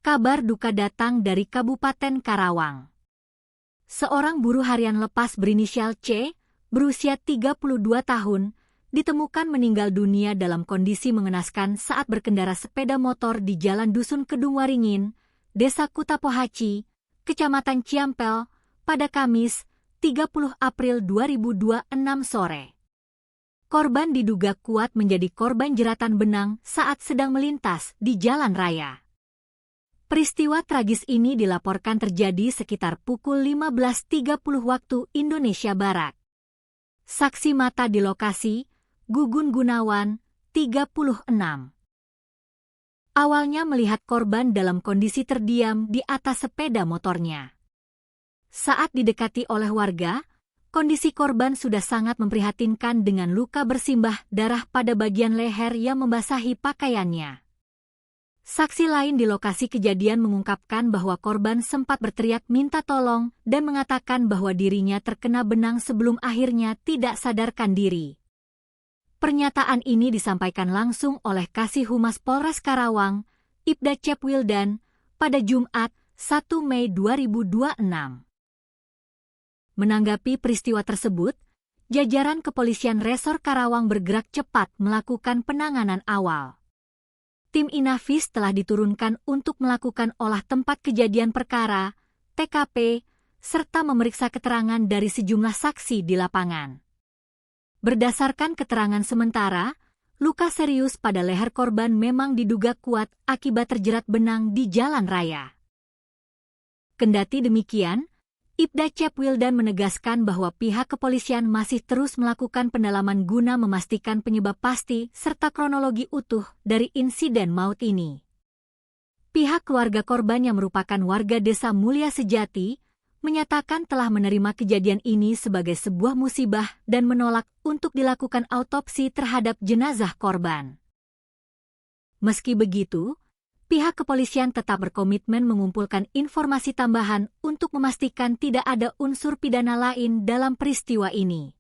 Kabar duka datang dari Kabupaten Karawang. Seorang buruh harian lepas berinisial C, berusia 32 tahun, ditemukan meninggal dunia dalam kondisi mengenaskan saat berkendara sepeda motor di Jalan Dusun Kedung Waringin, Desa Kutapohaci, Kecamatan Ciampel, pada Kamis, 30 April 2026 sore. Korban diduga kuat menjadi korban jeratan benang saat sedang melintas di jalan raya. Peristiwa tragis ini dilaporkan terjadi sekitar pukul 15.30 waktu Indonesia Barat. Saksi mata di lokasi, Gugun Gunawan, 36. Awalnya melihat korban dalam kondisi terdiam di atas sepeda motornya. Saat didekati oleh warga, kondisi korban sudah sangat memprihatinkan dengan luka bersimbah darah pada bagian leher yang membasahi pakaiannya. Saksi lain di lokasi kejadian mengungkapkan bahwa korban sempat berteriak minta tolong dan mengatakan bahwa dirinya terkena benang sebelum akhirnya tidak sadarkan diri. Pernyataan ini disampaikan langsung oleh Kasih Humas Polres Karawang, Ibda Cep Wildan, pada Jumat, 1 Mei 2026. Menanggapi peristiwa tersebut, jajaran Kepolisian Resor Karawang bergerak cepat melakukan penanganan awal. Tim Inafis telah diturunkan untuk melakukan olah tempat kejadian perkara, TKP, serta memeriksa keterangan dari sejumlah saksi di lapangan. Berdasarkan keterangan sementara, luka serius pada leher korban memang diduga kuat akibat terjerat benang di jalan raya. Kendati demikian, Ibda Cep Wildan menegaskan bahwa pihak kepolisian masih terus melakukan pendalaman guna memastikan penyebab pasti serta kronologi utuh dari insiden maut ini. Pihak keluarga korban yang merupakan warga Desa Mulia Sejati menyatakan telah menerima kejadian ini sebagai sebuah musibah dan menolak untuk dilakukan autopsi terhadap jenazah korban. Meski begitu, pihak kepolisian tetap berkomitmen mengumpulkan informasi tambahan untuk memastikan tidak ada unsur pidana lain dalam peristiwa ini.